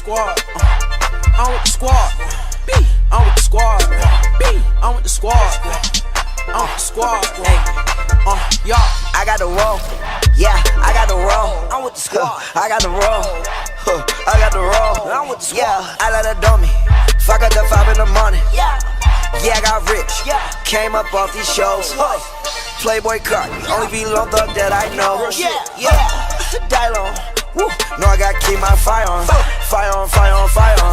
squad. I'm with the squad. I'm with the squad. I'm with the squad. I'm with the squad. Y'all. I got the roll, yeah, I got the roll. I'm with the squad. I got the roll, I got the roll. I'm with the squad. Yeah, I let her do me. Fuck up the 5 in the morning. Yeah, I got rich. Yeah, came up off these shows. Playboy cut, only be long thug that I know. Yeah, die long. No, I gotta keep my fire on, fire on, fire on, fire on.